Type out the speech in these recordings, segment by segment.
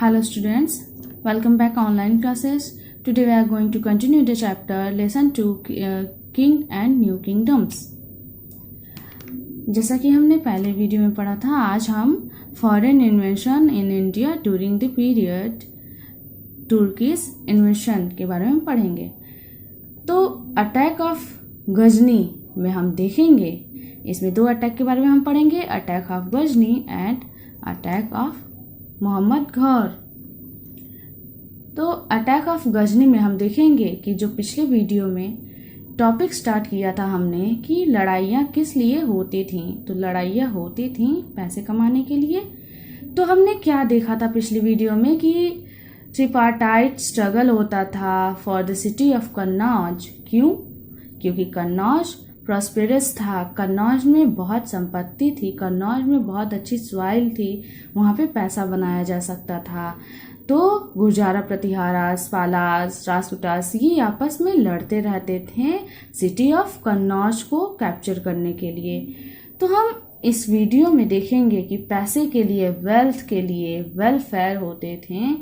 Hello students, welcome back online classes. Today we are going to continue the chapter lesson 2 King and New Kingdoms. जैसा कि हमने पहले video में पढ़ा था, आज हम foreign invention in India during the period Turkish invention के बारे में पढ़ेंगे। तो अटैक ऑफ गजनी में हम देखेंगे, इसमें दो अटैक के बारे में हम पढ़ेंगे, attack of Ghazni and attack of Muhammad Ghor. तो अटैक ऑफ गजनी में हम देखेंगे कि जो पिछले वीडियो में टॉपिक स्टार्ट किया था हमने कि लड़ाइयाँ किस लिए होती थीं। तो लड़ाइयाँ होती थीं पैसे कमाने के लिए। तो हमने क्या देखा था पिछली वीडियो में कि ट्रिपार्टाइट स्ट्रगल होता था for the city of Kannauj. क्यों? क्योंकि कन्नौज प्रॉस्पेरस था, कन्नौज में बहुत संपत्ति थी, कन्नौज में बहुत अच्छी सॉइल थी, वहाँ पे पैसा बनाया जा सकता था। तो गुर्जारा प्रतिहारास, पालास, राजपूतास ये आपस में लड़ते रहते थे सिटी ऑफ कन्नौज को कैप्चर करने के लिए। तो हम इस वीडियो में देखेंगे कि पैसे के लिए, वेल्थ के लिए, वेलफेयर होते थे।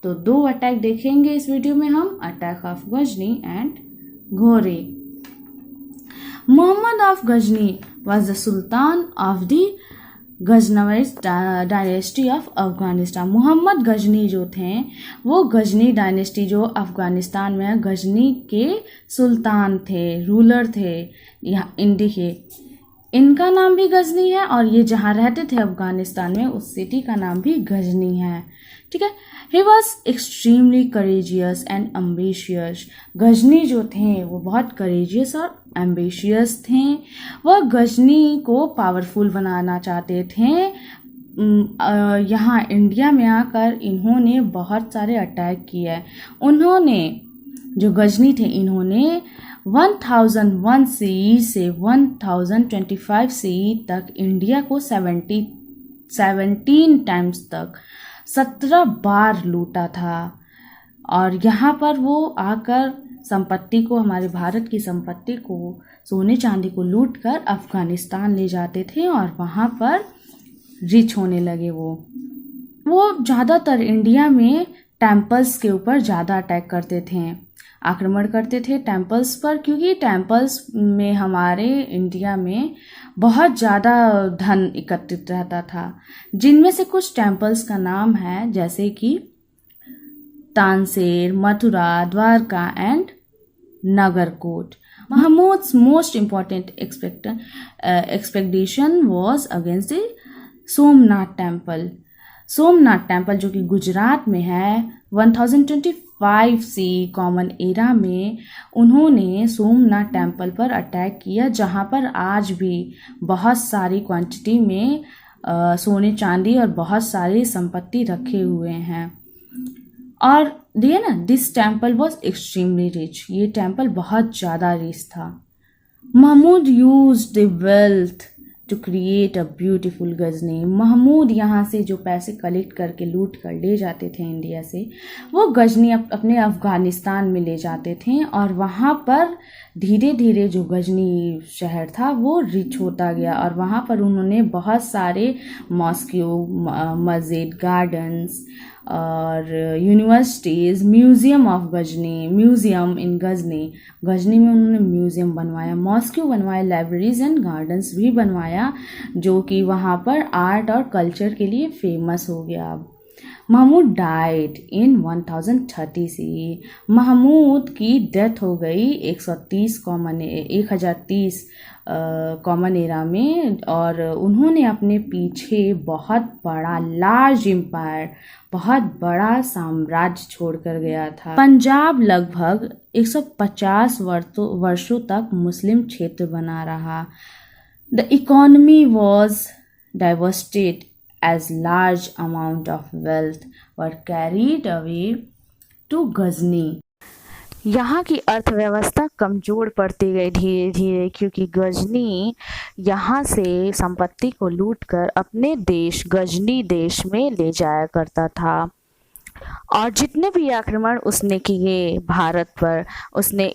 तो दो अटैक देखेंगे इस वीडियो में हम, अटैक ऑफ गजनी एंड घोरे। Muhammad of Ghazni was the Sultan of the Ghaznavid dynasty of Afghanistan. Mohammad Ghazni जो थे वो गजनी डायनेस्टी जो अफगानिस्तान में है, गजनी के सुल्तान थे, रूलर थे यहाँ इंडिया के। इनका नाम भी गजनी है और ये जहाँ रहते थे अफगानिस्तान में उस सिटी का नाम भी गजनी है। ठीक है। He was extremely courageous and ambitious। Ghazni जो थे वो बहुत courageous और ambitious थे। वह गजनी को पावरफुल बनाना चाहते थे। यहाँ इंडिया में आकर इन्होंने बहुत सारे अटैक किए। उन्होंने जो गजनी थे इन्होंने 1001 CE से 1025 CE तक इंडिया को 17 टाइम्स तक 17 बार लूटा था। और यहाँ पर वो आकर संपत्ति को, हमारे भारत की संपत्ति को, सोने चांदी को लूट कर अफगानिस्तान ले जाते थे और वहाँ पर रिच होने लगे। वो ज़्यादातर इंडिया में टेम्पल्स के ऊपर ज़्यादा अटैक करते थे, आक्रमण करते थे टेम्पल्स पर, क्योंकि टेम्पल्स में हमारे इंडिया में बहुत ज़्यादा धन एकत्रित रहता था, जिनमें से कुछ टेम्पल्स का नाम है जैसे कि Thanesar, Mathura, Dwarka and Nagarkot. Mahmud's most important expectation was against the Somnath temple. Somnath temple जो कि गुजरात में है, 1025 CE कॉमन एरा में उन्होंने सोमनाथ टेम्पल पर अटैक किया, जहां पर आज भी बहुत सारी क्वांटिटी में सोने चांदी और बहुत सारी संपत्ति रखे हुए हैं। और देखिए ना, this temple was extremely rich. ये टेम्पल बहुत ज़्यादा रिच था। Mahmud use the wealth to create a beautiful Ghazni. Mahmud यहाँ से जो पैसे कलेक्ट करके लूट कर ले जाते थे इंडिया से, वो गजनी अपने अफगानिस्तान में ले जाते थे और वहाँ पर धीरे धीरे जो गजनी शहर था वो रिच होता गया। और वहाँ पर उन्होंने बहुत सारे मॉस्क्यू, मस्जिद, गार्डन्स और universities, museum of Ghazni, museum in Ghazni, Ghazni में उन्होंने म्यूज़ियम बनवाया, मॉस्क्यू बनवाया, लाइब्रेरीज एंड गार्डन्स भी बनवाया, जो कि वहाँ पर आर्ट और कल्चर के लिए फेमस हो गया। Mahmud died in 1030 CE। Mahmud की डेथ हो गई 1030 कॉमन एरा में, और उन्होंने अपने पीछे बहुत बड़ा लार्ज एम्पायर, बहुत बड़ा साम्राज्य छोड़कर गया था। पंजाब लगभग 150 वर्षों तक मुस्लिम क्षेत्र बना रहा। The economy was diversified as large amount of wealth were carried away to Ghazni। यहाँ की अर्थव्यवस्था कमज़ोर पड़ती गई धीरे धीरे, क्योंकि गजनी यहाँ से संपत्ति को लूटकर अपने देश गजनी देश में ले जाया करता था। और जितने भी आक्रमण उसने किए भारत पर, उसने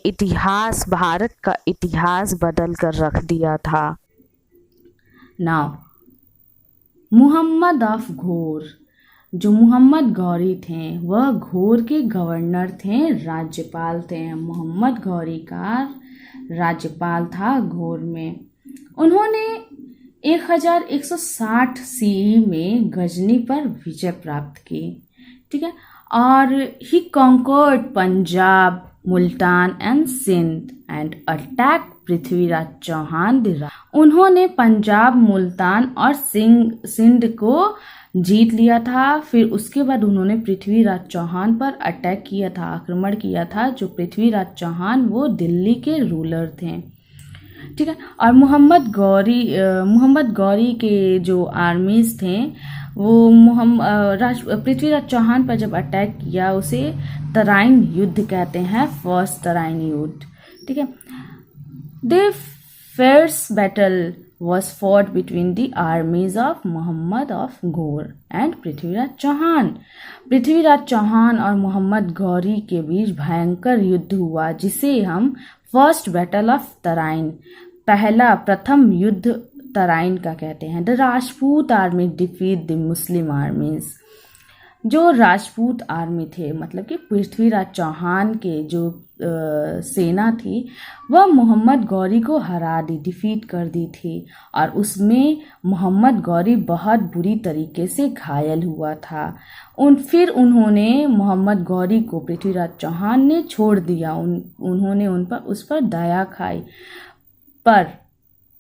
भारत का इतिहास बदल कर रख दिया था। नाउ मुहम्मद ऑफ घोर। जो मोहम्मद गौरी थे वह घोर के गवर्नर थे, राज्यपाल थे। मोहम्मद गौरी का राज्यपाल था घोर में। उन्होंने 1160 सीई में गजनी पर विजय प्राप्त की, ठीक है। और he conquered Punjab, Multan and Sindh and attack Prithviraj Chauhan. उन्होंने पंजाब, मुल्तान और सिंध को जीत लिया था। फिर उसके बाद उन्होंने पृथ्वीराज चौहान पर अटैक किया था, आक्रमण किया था। जो पृथ्वीराज चौहान वो दिल्ली के रूलर थे, ठीक है। और मोहम्मद गौरी के जो आर्मीज थे वो पृथ्वीराज चौहान पर जब अटैक किया उसे तराइन युद्ध कहते हैं, फर्स्ट तराइन युद्ध, ठीक है। The first battle was fought between the armies of Muhammad of Ghor and Prithviraj Chauhan. Prithviraj Chauhan और मोहम्मद गौरी के बीच भयंकर युद्ध हुआ, जिसे हम फर्स्ट बैटल ऑफ तराइन, प्रथम युद्ध तराइन का कहते हैं। The Rajput army defeat the Muslim आर्मीज। जो राजपूत आर्मी थे, मतलब कि पृथ्वीराज चौहान के जो सेना थी वह मोहम्मद गौरी को हरा दी, डिफीट कर दी थी। और उसमें मोहम्मद गौरी बहुत बुरी तरीके से घायल हुआ था। फिर उन्होंने मोहम्मद गौरी को पृथ्वीराज चौहान ने छोड़ दिया। उन्होंने उस पर दया खाई। पर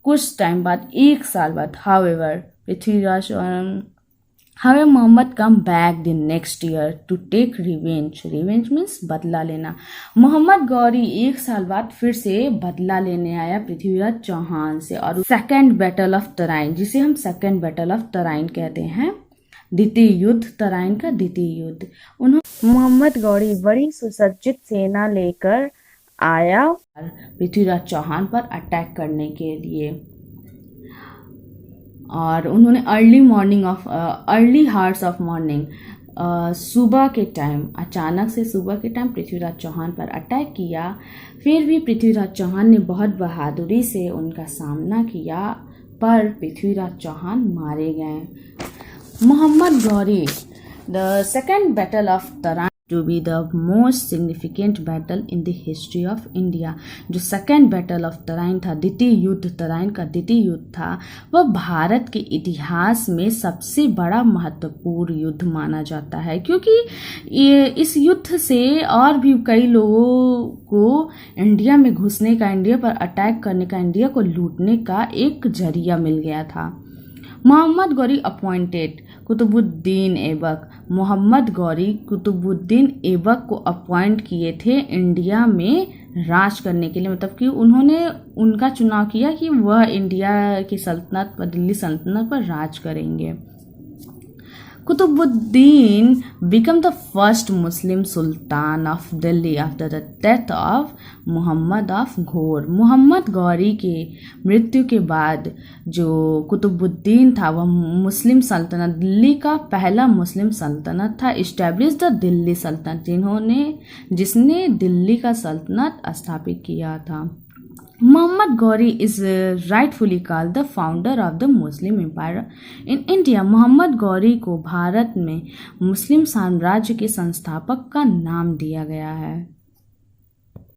कुछ टाइम बाद, 1 साल बाद, However, Muhammad come back the next year to take revenge. Revenge means बदला लेना। मोहम्मद गौरी 1 साल बाद फिर से बदला लेने आया पृथ्वीराज चौहान से, और सेकेंड बैटल ऑफ तराइन, जिसे हम सेकेंड बैटल ऑफ तराइन कहते हैं, द्वितीय युद्ध, तराइन का द्वितीय युद्ध। मोहम्मद गौरी बड़ी सुसज्जित सेना लेकर आया पृथ्वीराज चौहान पर अटैक करने के लिए। और उन्होंने अर्ली हार्स ऑफ मॉर्निंग, सुबह के टाइम, अचानक से सुबह के टाइम पृथ्वीराज चौहान पर अटैक किया। फिर भी पृथ्वीराज चौहान ने बहुत बहादुरी से उनका सामना किया, पर पृथ्वीराज चौहान मारे गए। Mohammad Ghori, the second battle of Tarain to be the most significant battle in the history of India। जो सेकेंड बैटल ऑफ तराइन था, द्वितीय युद्ध, तराइन का द्वितीय युद्ध था, वह भारत के इतिहास में सबसे बड़ा महत्वपूर्ण युद्ध माना जाता है, क्योंकि इस युद्ध से और भी कई लोगों को इंडिया में घुसने का, इंडिया पर अटैक करने का, इंडिया को लूटने का एक जरिया मिल गया था। मोहम्मद गौरी अपॉइंटेड कुतुबुद्दीन ऐबक। मोहम्मद गौरी कुतुबुद्दीन ऐबक को अपॉइंट किए थे इंडिया में राज करने के लिए, मतलब कि उन्होंने उनका चुनाव किया कि वह इंडिया की सल्तनत पर, दिल्ली सल्तनत पर राज करेंगे। Qutubuddin became the first Muslim Sultan of Delhi after the death of Muhammad of Ghor। Mohammad Ghori के मृत्यु के बाद जो कुतुबुद्दीन था वह मुस्लिम सल्तनत, दिल्ली का पहला मुस्लिम सल्तनत था, इस्टेब्लिश द दिल्ली सल्तनत, जिसने दिल्ली का सल्तनत स्थापित किया था। Muhammad Ghauri is rightfully called the founder of the Muslim Empire in India। Mohammad Ghori को भारत में मुस्लिम साम्राज्य के संस्थापक का नाम दिया गया है।